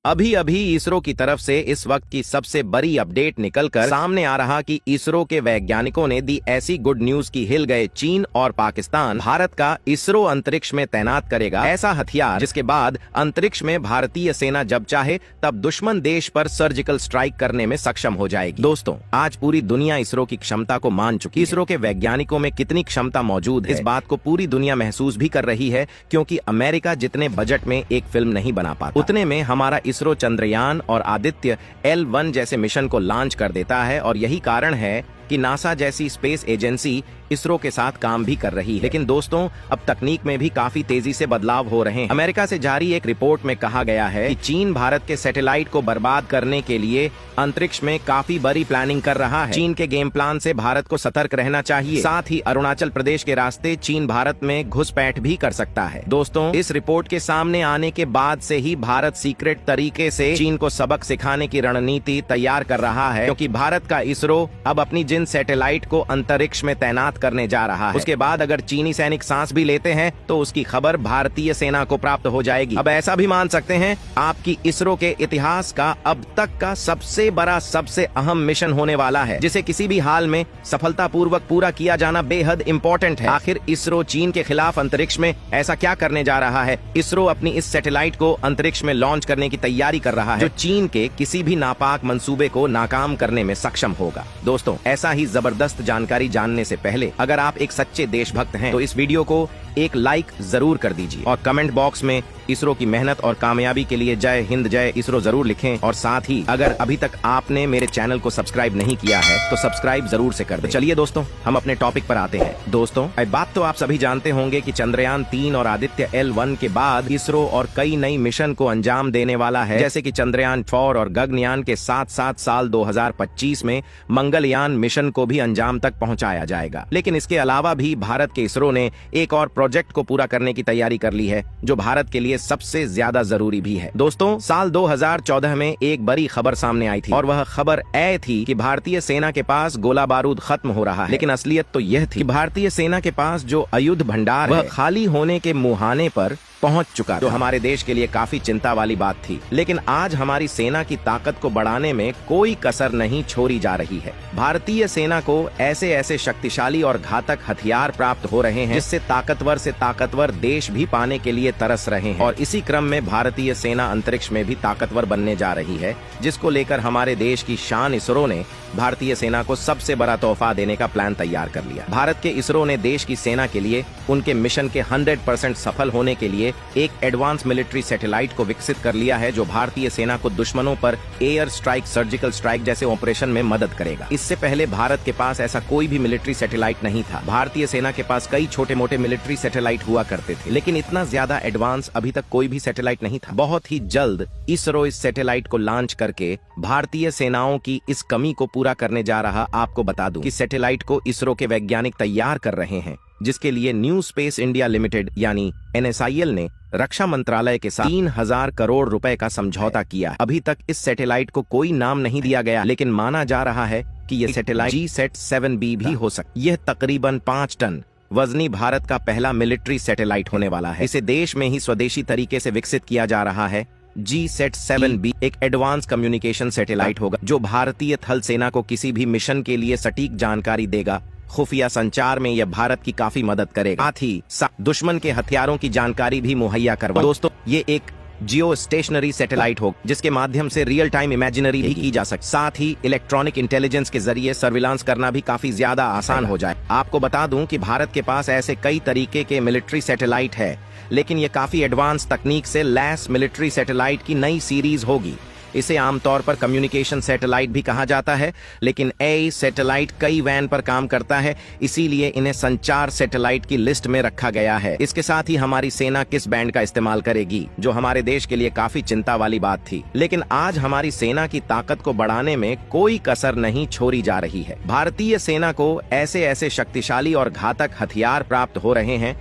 अभी अभी इसरो की तरफ से इस वक्त की सबसे बड़ी अपडेट निकलकर सामने आ रहा कि इसरो के वैज्ञानिकों ने दी ऐसी गुड न्यूज की हिल गए चीन और पाकिस्तान भारत का इसरो अंतरिक्ष में तैनात करेगा ऐसा हथियार जिसके बाद अंतरिक्ष में भारतीय सेना जब चाहे तब दुश्मन देश पर सर्जिकल स्ट्राइक करने में सक्षम हो जाएगी। दोस्तों, आज पूरी दुनिया इसरो की क्षमता को मान चुकी है। इसरो के वैज्ञानिकों में कितनी क्षमता मौजूद है इस बात को पूरी दुनिया महसूस भी कर रही है, क्योंकि अमेरिका जितने बजट में एक फिल्म नहीं बना पाता उतने में हमारा इसरो चंद्रयान और आदित्य L1 जैसे मिशन को लॉन्च कर देता है। और यही कारण है कि नासा जैसी स्पेस एजेंसी इसरो के साथ काम भी कर रही है। लेकिन दोस्तों, अब तकनीक में भी काफी तेजी से बदलाव हो रहे हैं। अमेरिका से जारी एक रिपोर्ट में कहा गया है कि चीन भारत के सैटेलाइट को बर्बाद करने के लिए अंतरिक्ष में काफी बड़ी प्लानिंग कर रहा है। चीन के गेम प्लान से भारत को सतर्क रहना चाहिए। साथ ही अरुणाचल प्रदेश के रास्ते चीन भारत में घुसपैठ भी कर सकता है। दोस्तों, इस रिपोर्ट के सामने आने के बाद से ही भारत सीक्रेट तरीके से चीन को सबक सिखाने की रणनीति तैयार कर रहा है, क्योंकि भारत का इसरो अब अपनी जिन सैटेलाइट को अंतरिक्ष में तैनात करने जा रहा है उसके बाद अगर चीनी सैनिक सांस भी लेते हैं तो उसकी खबर भारतीय सेना को प्राप्त हो जाएगी। अब ऐसा भी मान सकते हैं आपकी इसरो के इतिहास का अब तक का सबसे बड़ा सबसे अहम मिशन होने वाला है, जिसे किसी भी हाल में सफलतापूर्वक पूरा किया जाना बेहद इंपॉर्टेंट है। आखिर इसरो चीन के खिलाफ अंतरिक्ष में ऐसा क्या करने जा रहा है? इसरो अपनी इस सैटेलाइट को अंतरिक्ष में लॉन्च करने की तैयारी कर रहा है, जो चीन के किसी भी नापाक मंसूबे को नाकाम करने में सक्षम होगा। दोस्तों, ऐसा ही जबरदस्त जानकारी जानने से पहले अगर आप एक सच्चे देशभक्त हैं तो इस वीडियो को एक लाइक जरूर कर दीजिए और कमेंट बॉक्स में इसरो की मेहनत और कामयाबी के लिए जय हिंद जय इसरो जरूर लिखें। और साथ ही अगर अभी तक आपने मेरे चैनल को सब्सक्राइब नहीं किया है तो सब्सक्राइब जरूर से कर दें। चलिए दोस्तों, हम अपने टॉपिक पर आते हैं। दोस्तों, बात तो आप सभी जानते होंगे कि चंद्रयान 3 और आदित्य L1 के बाद इसरो और कई नई मिशन को अंजाम देने वाला है, जैसे कि चंद्रयान 4 और गगनयान के साथ साथ साल 2025 में मंगलयान मिशन को भी अंजाम तक पहुंचाया जाएगा। लेकिन इसके अलावा भी भारत के इसरो ने एक और प्रोजेक्ट को पूरा करने की तैयारी कर ली है, जो भारत के लिए सबसे ज्यादा जरूरी भी है। दोस्तों, साल 2014 में एक बड़ी खबर सामने आई थी और वह खबर थी कि भारतीय सेना के पास गोला बारूद खत्म हो रहा है। लेकिन असलियत तो यह थी कि भारतीय सेना के पास जो आयुध भंडार वह खाली होने के मुहाने पर पहुंच चुका, जो हमारे देश के लिए काफी चिंता वाली बात थी। लेकिन आज हमारी सेना की ताकत को बढ़ाने में कोई कसर नहीं छोड़ी जा रही है। भारतीय सेना को ऐसे ऐसे शक्तिशाली और घातक हथियार प्राप्त हो रहे हैं, जिससे ताकतवर से ताकतवर देश भी पाने के लिए तरस रहे हैं। और इसी क्रम में भारतीय सेना अंतरिक्ष में भी ताकतवर बनने जा रही है, जिसको लेकर हमारे देश की शान इसरो ने भारतीय सेना को सबसे बड़ा तोहफा देने का प्लान तैयार कर लिया। भारत के इसरो ने देश की सेना के लिए उनके मिशन के 100% सफल होने के लिए एक एडवांस मिलिट्री सैटेलाइट को विकसित कर लिया है, जो भारतीय सेना को दुश्मनों पर एयर स्ट्राइक, सर्जिकल स्ट्राइक जैसे ऑपरेशन में मदद करेगा। इससे पहले भारत के पास ऐसा कोई भी मिलिट्री सैटेलाइट नहीं था। भारतीय सेना के पास कई छोटे मोटे मिलिट्री सैटेलाइट हुआ करते थे, लेकिन इतना ज्यादा एडवांस अभी तक कोई भी सैटेलाइट नहीं था। बहुत ही जल्द इसरो इस सैटेलाइट को लॉन्च करके भारतीय सेनाओं की इस कमी को पूरा करने जा रहा। आपको बता दूं कि सैटेलाइट को इसरो के वैज्ञानिक तैयार कर रहे हैं, जिसके लिए न्यू स्पेस इंडिया लिमिटेड यानी NSIL ने रक्षा मंत्रालय के साथ 3000 करोड़ रुपए का समझौता किया। अभी तक इस सैटेलाइट को कोई नाम नहीं दिया गया, लेकिन माना जा रहा है कि यह सैटेलाइट GSAT-7B भी हो सकता है। यह तकरीबन 5 टन वजनी भारत का पहला मिलिट्री सैटेलाइट होने वाला है। इसे देश में ही स्वदेशी तरीके से विकसित किया जा रहा है। GSAT-7B एक एडवांस कम्युनिकेशन सैटेलाइट होगा, जो भारतीय थल सेना को किसी भी मिशन के लिए सटीक जानकारी देगा। खुफिया संचार में यह भारत की काफी मदद करेगा, साथ ही दुश्मन के हथियारों की जानकारी भी मुहैया करवा। दोस्तों, ये एक जियो स्टेशनरी सैटेलाइट होगा, जिसके माध्यम से रियल टाइम इमेजिनरी भी की जा सकती। साथ ही इलेक्ट्रॉनिक इंटेलिजेंस के जरिए सर्विलांस करना भी काफी ज्यादा आसान हो जाए। आपको बता दूं कि भारत के पास ऐसे कई तरीके के मिलिट्री सैटेलाइट है, लेकिन ये काफी एडवांस तकनीक से लैस मिलिट्री सैटेलाइट की नई सीरीज होगी। इसे आमतौर पर कम्युनिकेशन सैटेलाइट भी कहा जाता है, लेकिन सैटेलाइट कई वैन पर काम करता है, इसीलिए इन्हें संचार सैटेलाइट की लिस्ट में रखा गया है। इसके साथ ही हमारी सेना किस बैंड का इस्तेमाल करेगी, जो हमारे देश के लिए काफी चिंता वाली बात थी। लेकिन आज हमारी सेना की ताकत को बढ़ाने में कोई कसर नहीं छोड़ी जा रही है। भारतीय सेना को ऐसे ऐसे शक्तिशाली और घातक हथियार प्राप्त हो रहे हैं,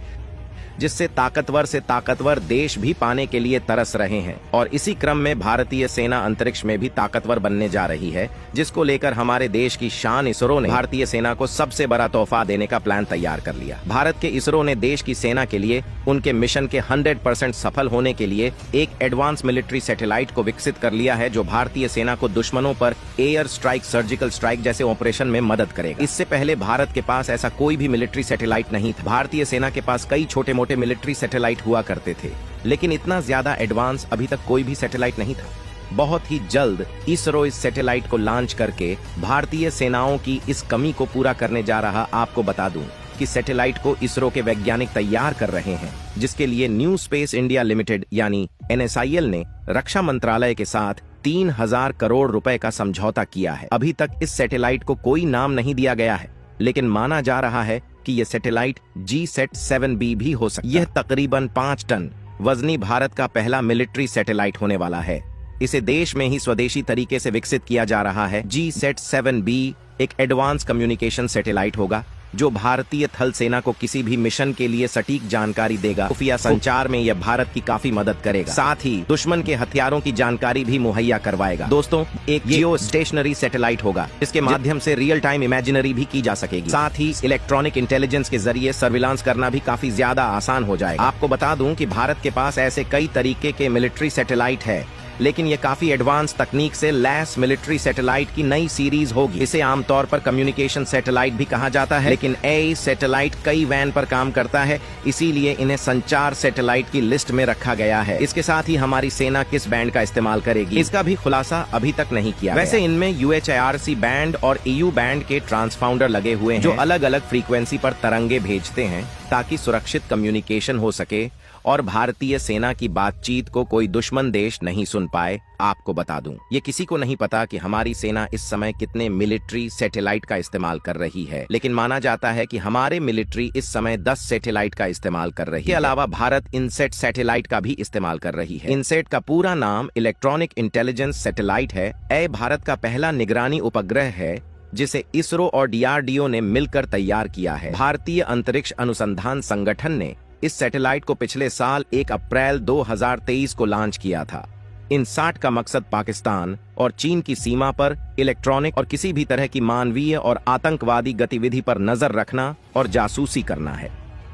जिससे ताकतवर से ताकतवर देश भी पाने के लिए तरस रहे हैं। और इसी क्रम में भारतीय सेना अंतरिक्ष में भी ताकतवर बनने जा रही है, जिसको लेकर हमारे देश की शान इसरो ने भारतीय सेना को सबसे बड़ा तोहफा देने का प्लान तैयार कर लिया। भारत के इसरो ने देश की सेना के लिए उनके मिशन के 100% सफल होने के लिए एक एडवांस मिलिट्री सैटेलाइट को विकसित कर लिया है, जो भारतीय सेना को दुश्मनों पर एयर स्ट्राइक, सर्जिकल स्ट्राइक जैसे ऑपरेशन में मदद करेगा। इससे पहले भारत के पास ऐसा कोई भी मिलिट्री सैटेलाइट नहीं था। भारतीय सेना के पास कई छोटे मोटे मिलिट्री सैटेलाइट हुआ करते थे, लेकिन इतना ज्यादा एडवांस अभी तक कोई भी सैटेलाइट नहीं था। बहुत ही जल्द इसरो इस सैटेलाइट को लॉन्च करके भारतीय सेनाओं की इस कमी को पूरा करने जा रहा। आपको बता दूं कि सैटेलाइट को इसरो के वैज्ञानिक तैयार कर रहे हैं, जिसके लिए न्यू स्पेस इंडिया लिमिटेड यानी NSIL ने रक्षा मंत्रालय के साथ 3000 करोड़ रुपए का समझौता किया है। अभी तक इस सैटेलाइट को कोई नाम नहीं दिया गया है, लेकिन माना जा रहा है कि यह सैटेलाइट GSAT-7B भी हो सकता है। यह तकरीबन 5 टन वजनी भारत का पहला मिलिट्री सैटेलाइट होने वाला है। इसे देश में ही स्वदेशी तरीके से विकसित किया जा रहा है। GSAT-7B एक एडवांस कम्युनिकेशन सैटेलाइट होगा, जो भारतीय थल सेना को किसी भी मिशन के लिए सटीक जानकारी देगा। खुफिया संचार में यह भारत की काफी मदद करेगा, साथ ही दुश्मन के हथियारों की जानकारी भी मुहैया करवाएगा। दोस्तों, एक जियो स्टेशनरी सैटेलाइट होगा, जिसके माध्यम से रियल टाइम इमेजिनरी भी की जा सकेगी। साथ ही इलेक्ट्रॉनिक इंटेलिजेंस के जरिए सर्विलांस करना भी काफी ज्यादा आसान हो जाएगा। आपको बता दूं कि भारत के पास ऐसे कई तरीके के मिलिट्री सैटेलाइट है, लेकिन ये काफी एडवांस तकनीक से लैस मिलिट्री सैटेलाइट की नई सीरीज होगी। इसे आमतौर पर कम्युनिकेशन सैटेलाइट भी कहा जाता है, लेकिन ये सैटेलाइट कई वैन पर काम करता है, इसीलिए इन्हें संचार सैटेलाइट की लिस्ट में रखा गया है। इसके साथ ही हमारी सेना किस बैंड का इस्तेमाल करेगी, इसका भी खुलासा अभी तक नहीं किया। वैसे इनमें UHIRC बैंड और EU बैंड के ट्रांसपाउंडर लगे हुए हैं, जो अलग अलग फ्रीक्वेंसी पर तरंगे भेजते हैं, ताकि सुरक्षित कम्युनिकेशन हो सके और भारतीय सेना की बातचीत को कोई दुश्मन देश नहीं सुन पाए। आपको बता दूं, ये किसी को नहीं पता कि हमारी सेना इस समय कितने मिलिट्री सैटेलाइट का इस्तेमाल कर रही है, लेकिन माना जाता है कि हमारे मिलिट्री इस समय 10 सैटेलाइट का इस्तेमाल कर रही है। इसके अलावा भारत इनसेट सैटेलाइट का भी इस्तेमाल कर रही है। इनसेट का पूरा नाम इलेक्ट्रॉनिक इंटेलिजेंस सैटेलाइट है। यह भारत का पहला निगरानी उपग्रह है, जिसे इसरो और DRDO ने मिलकर तैयार किया है। भारतीय अंतरिक्ष अनुसंधान संगठन ने इस सैटेलाइट को पिछले साल 1 अप्रैल 2023 को लॉन्च किया था। इनसैट का मकसद पाकिस्तान और चीन की सीमा पर इलेक्ट्रॉनिक और किसी भी तरह की मानवीय और आतंकवादी गतिविधि पर नजर रखना और जासूसी करना है।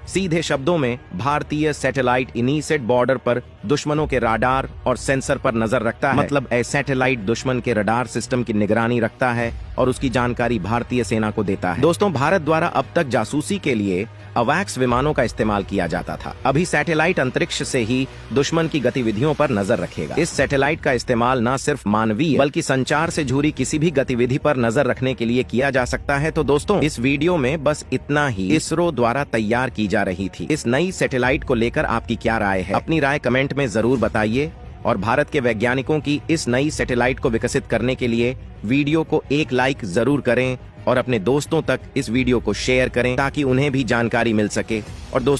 सीधे शब्दों में, भारतीय सैटेलाइट इनसेट बॉर्डर पर दुश्मनों के राडार और सेंसर पर नजर रखता है। मतलब यह सैटेलाइट दुश्मन के रडार सिस्टम की निगरानी रखता है और उसकी जानकारी भारतीय सेना को देता है। दोस्तों, भारत द्वारा अब तक जासूसी के लिए अवैक्स विमानों का इस्तेमाल किया जाता था। अभी सैटेलाइट अंतरिक्ष से ही दुश्मन की गतिविधियों पर नजर रखेगा। इस सैटेलाइट का इस्तेमाल न सिर्फ मानवीय बल्कि संचार से जुड़ी किसी भी गतिविधि पर नजर रखने के लिए किया जा सकता है। तो दोस्तों, इस वीडियो में बस इतना ही इसरो द्वारा तैयार की जा रही थी। इस नई सैटेलाइट को लेकर आपकी क्या राय है? अपनी राय कमेंट में जरूर बताइए और भारत के वैज्ञानिकों की इस नई सैटेलाइट को विकसित करने के लिए वीडियो को एक लाइक जरूर करें और अपने दोस्तों तक इस वीडियो को शेयर करें, ताकि उन्हें भी जानकारी मिल सके। और दोस्तों